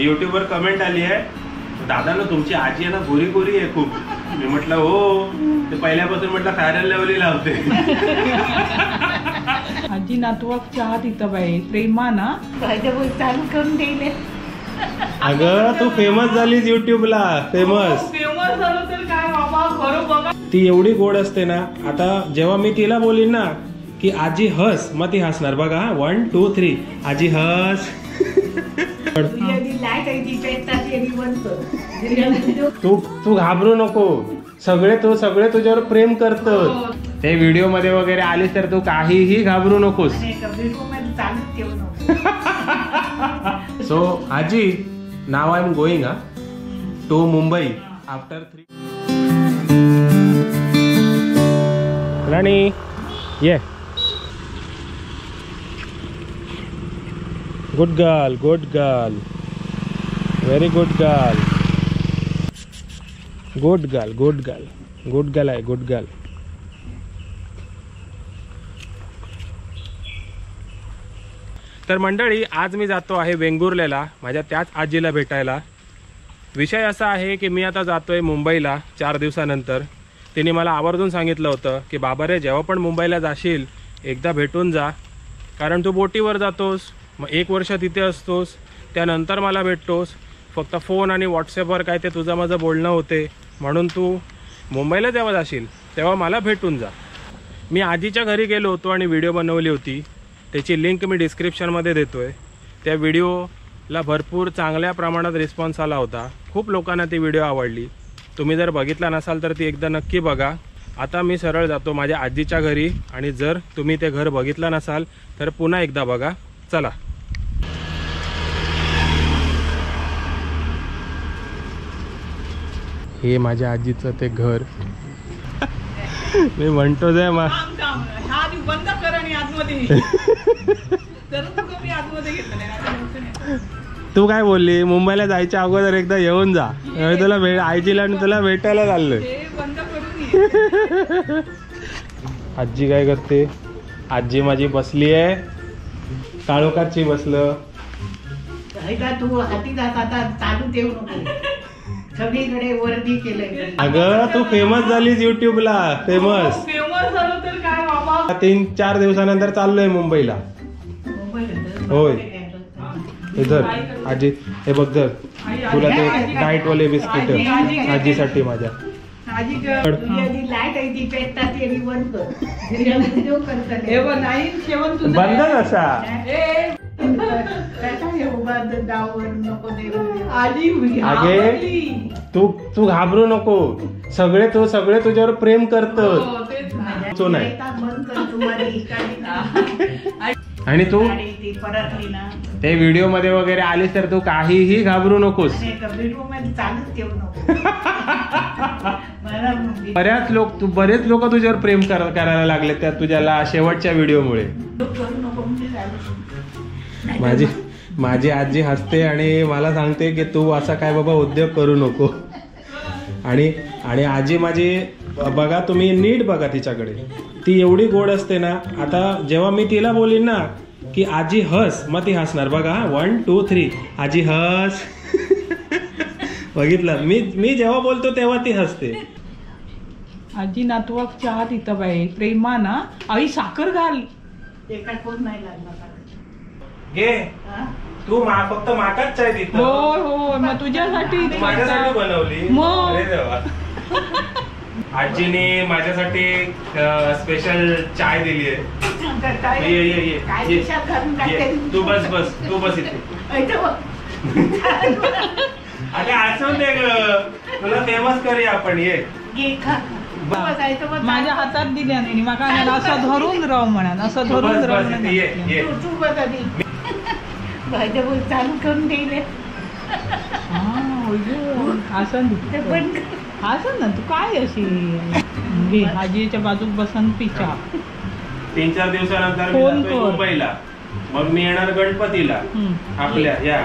युट्यूबवर कमेंट आली आहे, दादाला तुमची आजी आहे ना गोरी गोरी आहे खूप. मी म्हटलं हो, ते पहिल्यापासून म्हटलं फॅरन लेवली लावते. आजी नातवाक चहा तिथं बाई प्रेमा ना चालू करून दिले. अगं तू फेमस झालीस युट्यूबला, फेमस झालं तर काय बाबा खरं बघा. ती एवढी गोड असते ना. आता जेव्हा मी तिला बोलीन ना की आजी हस, मग ती हसणार बघा. 1 2 3 आजी हस. तू घाबरू नको, सगळे तुझ्यावर प्रेम करतात. ते व्हिडिओ मध्ये वगैरे आलीस तर तू काहीही घाबरू नकोस. सो आजी, now I am going to Mumbai after 3. राणी ये. Good girl, good girl, very good girl, good girl, good girl, good girl आहे, गुड गर्ल. तर मंडळी, आज मी जातो आहे वेंगुर्ल्याला माझ्या त्याच आजीला भेटायला. विषय असा आहे की मी आता जातोय मुंबईला 4 दिवसानंतर. तिने मला आवर्जून सांगितलं होतं की बाबा रे, जेव्हा पण मुंबईला जाशील एकदा भेटून जा, कारण तू बोटीवर जातोस, मग 1 वर्ष तिथे असतोस, त्यानंतर मला भेटतोस. फक्त फोन आणि व्हॉट्सॲपवर काय ते तुझं माझं बोलणं होते, म्हणून तू मुंबईला जेव्हा जाशील तेव्हा मला भेटून जा. मी आजीच्या घरी गेलो होतो आणि व्हिडिओ बनवली होती, त्याची लिंक मी डिस्क्रिप्शनमध्ये देतो आहे. त्या व्हिडिओला भरपूर चांगल्या प्रमाणात रिस्पॉन्स आला होता. खूप लोकांना ती व्हिडिओ आवडली. तुम्ही जर बघितला नसाल तर ती एकदा नक्की बघा. आता मी सरळ जातो माझ्या आजीच्या घरी, आणि जर तुम्ही ते घर बघितलं नसाल तर पुन्हा एकदा बघा. चला. हे माझ्या आजीचं ते घर. मी म्हणतो जे बंद कर आणि आतमध्ये तू काय बोलली, मुंबईला जायच्या अगोदर एकदा येऊन जा. तुला आजीला आणि तुला भेटायला चाललोय. आजी काय करते? आजी माझी बसली आहे, काळोखाची बसलं. तू हाती चालू ठेवू नको, सगळीकडे वर्दी केलंय. अगं तू फेमस झालीस युट्यूबला, फेमस. फेमस झालं तर काय बाबा. 3-4 दिवसानंतर चाललोय मुंबईला. होय. हे धर आजी, हे बघ धर, तुला ते डाएट वाले बिस्किट आजीसाठी माझ्या. बंद कसा? अगे तू घाबरू नको, सगळे तुझ्यावर प्रेम करतात. नाही आणि तू ते व्हिडिओ मध्ये वगैरे आलीस तर तू काहीही घाबरू नकोस. बरेच लोक तुझ्यावर प्रेम करायला लागले त्या तुझ्याला शेवटच्या व्हिडिओमुळे. माझी आजी हसते आणि मला सांगते की तू असा काय बाबा उद्योग करू नको. आणि आजी माझी बघा, तुम्ही नीट बघा तिच्याकडे, ती एवढी गोड असते ना. आता जेव्हा मी तिला बोलीन ना की आजी हस, मग ती हसणार बघा. 1 2 3 आजी हस. बघितलं, मी जेव्हा बोलतो तेव्हा ती हसते. आजी नातवाक चहा तिथं बाई प्रेमा ना. आई साखर घाल. एका कोण नाही लागला घे तू. फक्त माकाच चाय तिथं. हो, मग तुझ्यासाठी माझ्यासाठी बनवली. आजीने माझ्यासाठी स्पेशल चाय दिली आहे. तू बस इथे. अरे असं दे ग, तुला फेमस करूया आपण. ये माझ्या हातात दिल्या नाही, माका असं धरून राहू म्हणा, असं धरून राहू. चालू करून दिले. असं ना तू काय अशी आजीच्या बाजूक बसन पिचा. 3-4 दिवसानंतर मुंबईला, मग मी येणार गणपतीला आपल्या या.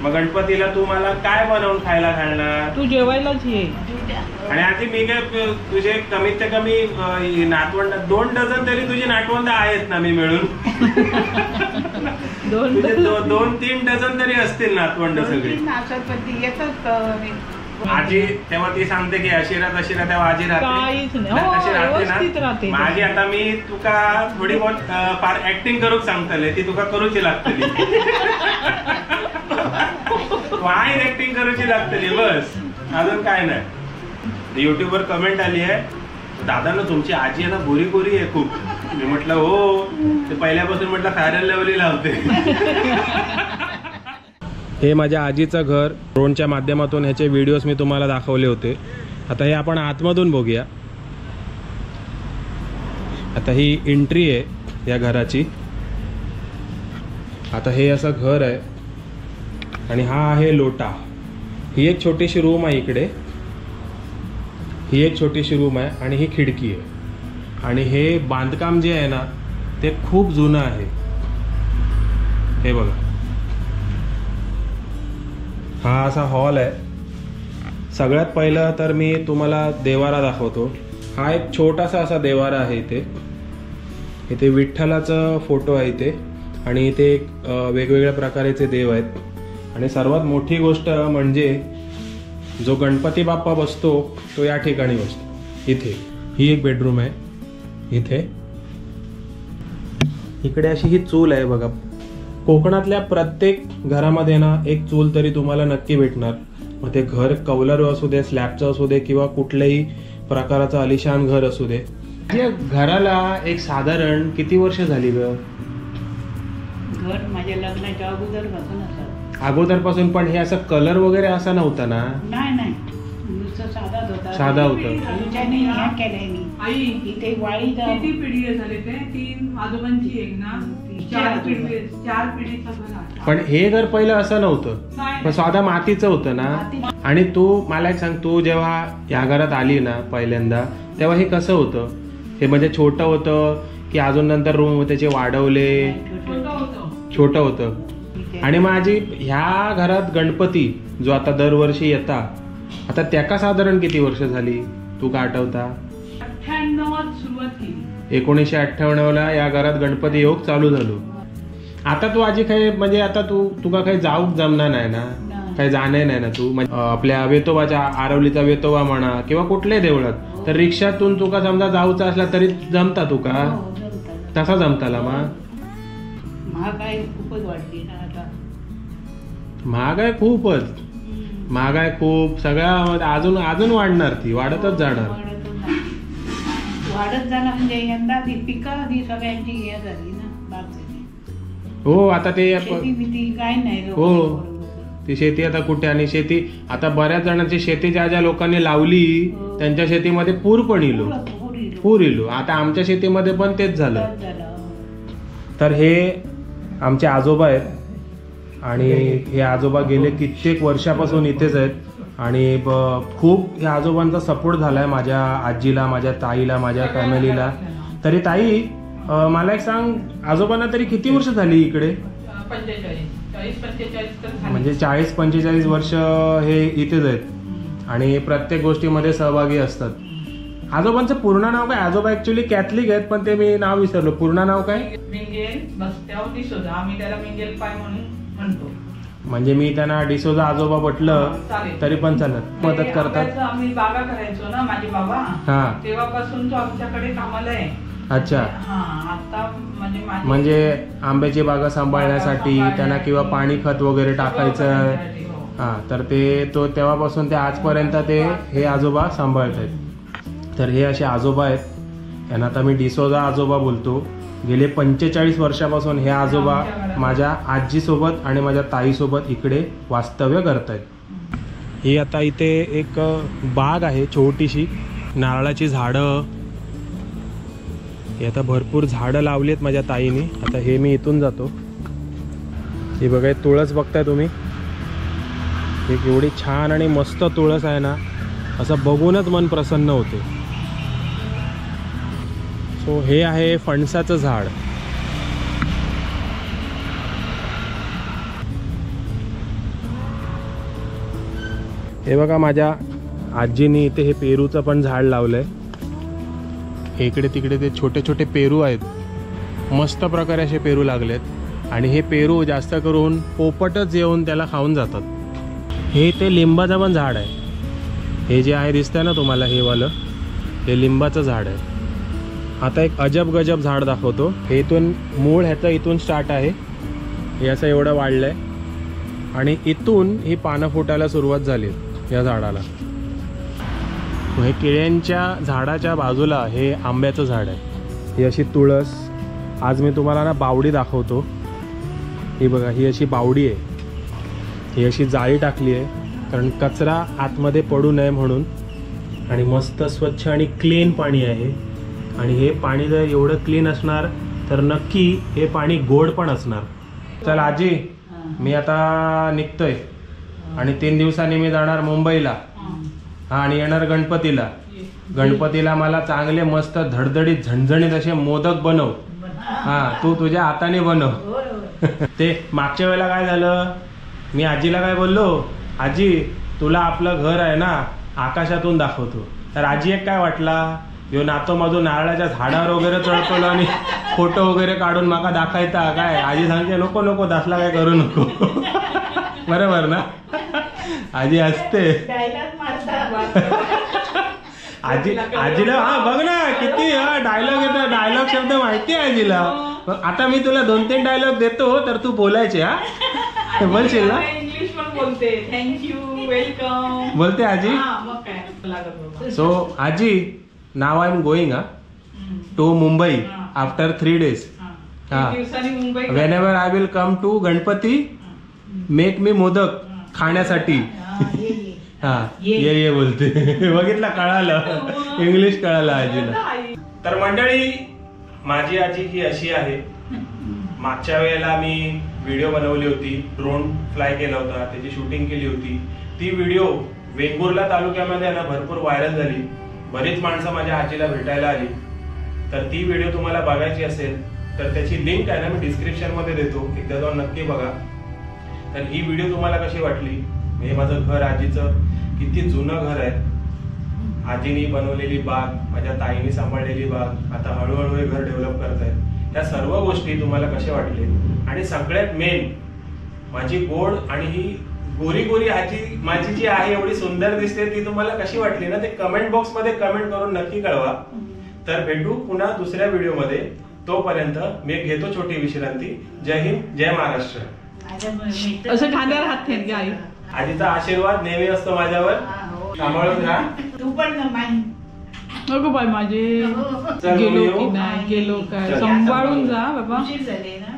मग गणपतीला तू मला काय बनवून खायला घालणार? तू जेवायलाच ये. आणि आधी मी काय तुझे कमीत कमी नातवंड 2 डझन तरी तुझी नातवंड आहेत ना मी मिळून. म्हणजे 2-3 डझन तरी असतील नातवंड सगळी. आजी तेव्हा ती सांगते की अशी राहत तेव्हा आजी काहीच नाही. हो, तशी व्यवस्थित राहते. माझी आता मी तुका थोडी बहुत फार ऍक्टिंग करूक सांगतले ती तुका करूची लागतली. वाईन ऍक्टिंग करूची लागतली बस, अजून काय नाही. युट्यूबवर कमेंट आली आहे, दादा तुमची आजी आहे ना गोरी गोरी आहे खूप. मी म्हटलं हो, ते पहिल्यापासून म्हटलं फॅरन लवली लावते. हे माझ्या आजीचं घर. ड्रोनच्या माध्यमातून ह्याचे व्हिडिओज मी तुम्हाला दाखवले होते. आता हे आपण आतमधून बघूया. आता ही एंट्री आहे या घराची. आता हे असं घर आहे आणि हा आहे लोटा. ही एक छोटीशी रूम आहे इकडे, ही एक छोटीशी रूम आहे आणि ही खिडकी आहे. आणि हे बांधकाम जे आहे ना ते खूप जुनं आहे. हे बघा, हा असा हॉल आहे. सगळ्यात पहिलं तर मी तुम्हाला देवारा दाखवतो. हा एक छोटासा असा देवारा आहे इथे. इथे विठ्ठलाचा फोटो आहे इथे आणि इथे वेगवेगळ्या प्रकारचे देव आहेत. आणि सर्वात मोठी गोष्ट म्हणजे जो गणपती बाप्पा बसतो तो या ठिकाणी बसतो. इथे ही एक बेडरूम आहे. इकडे अशी ही चूल आहे बघा. कोकणातल्या प्रत्येक घरामध्ये ना एक चूल तरी तुम्हाला नक्की भेटणार. मग ते घर कौलारू असू दे, स्लॅबचं असू दे किंवा कुठल्याही प्रकाराचं आलिशान घर असू दे. या घराला एक साधारण किती वर्ष झाली ग? घर माझ्या लग्नाच्या अगोदरपासून. पण हे असं कलर वगैरे असा नव्हता ना? नाही, नुसतं साधा होता. आई इथे वाळी किती पिढी झाले ते? 3 आजोबांची एक ना, 4 पिढीचं घर. पण हे घर पहिलं असं नव्हतं, पण साधा मातीचं होतं ना. आणि तू मला एक सांग, तू जेव्हा या घरात आली ना पहिल्यांदा तेव्हा हे कसं होतं? हे म्हणजे छोटं होतं की अजून नंतर रूम त्याचे वाढवले? छोटं होतं. आणि माझी ह्या घरात गणपती जो आता दरवर्षी येता, आता त्याका साधारण किती वर्ष झाली तू का आठवता? 98 सुरुवात केली. 1998ला या घरात गणपती योग चालू झालो. आता तू आजी काही म्हणजे आता तुका काही जाऊक जमणार नाही ना, काही जाणे नाही ना तू. आपल्या वेतोबाच्या आरवलीचा वेतोबा म्हणा किंवा कुठल्याही देवळात तर रिक्षातून तुका समजा जाऊचा असला तरी जमता तुका? तसा जमताला मग? महागाई खूपच वाढली ना आता. महागाई खूप सगळ्या अजून वाढणार. ती वाढतच जाणार म्हणजे यंदा ती पिका ती सगळ्यांची हे झाली ना. हो, आता ते काय नाही. हो, ती शेती आता कुठे. आणि शेती आता बऱ्याच जणांची शेती ज्या लोकांनी लावली त्यांच्या शेतीमध्ये पूर पण इलो. आता आमच्या शेतीमध्ये पण तेच झालं. तर हे आमचे आजोबा आहेत आणि हे आजोबा गेले कित्येक वर्षापासून इथेच आहेत. आणि खूप या आजोबांचा सपोर्ट झालाय माझ्या आजीला, माझ्या ताईला, माझ्या फॅमिलीला. तरी ताई मला एक सांग, आजोबांना तरी किती वर्ष झाली इकडे? 45 म्हणजे 40-45 वर्ष हे इथेच आहेत आणि प्रत्येक गोष्टीमध्ये सहभागी असतात. आजोबांचं पूर्ण नाव काय? आजोबा ऍक्च्युली कॅथलिक आहेत पण ते मी नाव विसरलो. पूर्ण नाव काय? मिंगेल बस्त्याव डिसोजा. आम्ही त्याला मिंगेल पाय म्हणून म्हणतो. म्हणजे मी त्यांना डिसोजा आजोबा म्हटलं तरी पण चालत. मदत करतात. आम्ही बागा करायचो ना माझे बाबा. हा, तेव्हापासून तो आमच्याकडे कामाला आहे. अच्छा. आता म्हणजे आंब्याची बागा सांभाळण्यासाठी त्यांना किंवा पाणी खत वगैरे टाकायचं. हा, तर ते तेव्हापासून ते आजपर्यंत ते हे आजोबा सांभाळत आहेत. तर हे असे आजोबा आहेत. यांना आता मी डिसोजा आजोबा बोलतो. गेले 45 वर्षापासून हे आजोबा माझ्या आजीसोबत आणि माझ्या ताईसोबत इकडे वास्तव्य करत आहेत. ही आता इथे एक बाग आहे छोटीशी, नारळाची झाडं. हे आता भरपूर झाडं लावली आहेत माझ्या ताईने. आता हे मी इथून जातो. हे बघा, तुळस बघताय तुम्ही. एक एवढी छान आणि मस्त तुळस आहे ना, असं बघूनच मन प्रसन्न होते. सो हे आहे फणसाचं झाड. हे बघा, माझ्या आजीने इथे हे पेरूचं पण झाड लावलंय. इकडे तिकडे ते छोटे छोटे पेरू आहेत. मस्त प्रकारे असे पेरू लागलेत आणि हे पेरू जास्त करून पोपटच येऊन त्याला खाऊन जातात। हे ते लिंबाचं पण झाड आहे, हे जे आहे दिसतंय ना तुम्हाला, हे वालं हे लिंबाचं झाड आहे। आता एक अजब गजब झाड दाखवतो। हे इथून मूळ ह्याचं इथून स्टार्ट आहे, हे असं एवढं वाढलंय आणि इथून ही पानं फुटायला सुरुवात झाली या झाडाला। हे केळ्यांच्या झाडाच्या बाजूला हे आंब्याचं झाड आहे, ही अशी तुळस। आज मी तुम्हाला ना बावडी दाखवतो, ही बघा, ही अशी बावडी आहे, ही अशी जाळी टाकली आहे कारण कचरा आतमध्ये पडू नये म्हणून, आणि मस्त स्वच्छ आणि क्लीन पाणी आहे। आणि हे पाणी जर एवढं क्लीन असणार तर नक्की हे पाणी गोड पण असणार। चल आजी, मी आता निघतोय आणि 3 दिवसांनी मी जाणार मुंबईला, हा, आणि येणार गणपतीला। गणपतीला मला चांगले मस्त धडधडीत झणझणीत असे मोदक बनव, हा, तू तुझ्या हाताने बनव। ते मागच्या वेळेला काय झालं, मी आजीला काय बोललो, आजी तुला आपलं घर आहे ना आकाशातून दाखवतो, तर आजी एक काय वाटला, यो नातो मधून नारळाच्या झाडावर वगैरे चढतो आणि फोटो वगैरे काढून माका दाखवायचा काय। आजी सांगते नको नको, दासला काय करू नको। बरोबर ना, आजी असते आजीला, हा बघ ना किती डायलॉग येतो, डायलॉग शब्द माहिती आहे आजीला। आता मी तुला 2-3 डायलॉग देतो तर तू बोलायचे, हा बोलशील ना? इंग्लिश पण बोलते, थँक्यू, वेलकम बोलते आजी। सो आजी, now I am going to Mumbai after 3 days. Whenever I will come to Ganpati, make me modak खाण्यासाठी। हा, ये बोलते। बघितलं, कळालं, इंग्लिश कळालं आजीला। तर मंडळी, माझी आजी ही अशी आहे। मागच्या वेळेला मी व्हिडिओ बनवली होती, ड्रोन फ्लाय केला होता, त्याची शूटिंग केली होती। ती व्हिडिओ वेंगुर्ला तालुक्यामध्ये ना भरपूर व्हायरल झाली, बरीच माणसं माझ्या आजीला भेटायला आली। तर ती व्हिडिओ तुम्हाला बघायची असेल तर त्याची लिंक आहे ना मी डिस्क्रिप्शन मध्ये देतो, एकदा जाऊन नक्की बघा। तर ही व्हिडिओ तुम्हाला कशी वाटली, हे माझं घर, आजीचं किती जुनं घर आहे, आजीनी बनवलेली बाग, माझ्या ताईने सांभाळलेली बाग, आता हळूहळू हे घर डेव्हलप करत आहेत, या सर्व गोष्टी तुम्हाला कशा वाटले, आणि सगळ्यात मेन माझी गोड आणि ही गोरी गोरी आजी माझी जी आहे एवढी सुंदर दिसते, ती तुम्हाला कशी वाटली ना, ते कमेंट बॉक्स मध्ये कमेंट करून नक्की कळवा। तर भेटू पुन्हा दुसऱ्या व्हिडिओ मध्ये, तोपर्यंत मी घेतो छोटी विश्रांती। जय हिंद, जय महाराष्ट्र। असं खांद्यावर हात ठेव घ्या आई, आजीचा आशीर्वाद नेहमी असतो माझ्यावर, सांभाळून राहा। तू पण नको बाई माझे, चल, गेलो येऊ? की नाही गेलो काय, सांभाळून जा बाबा। उशीर झाले ना।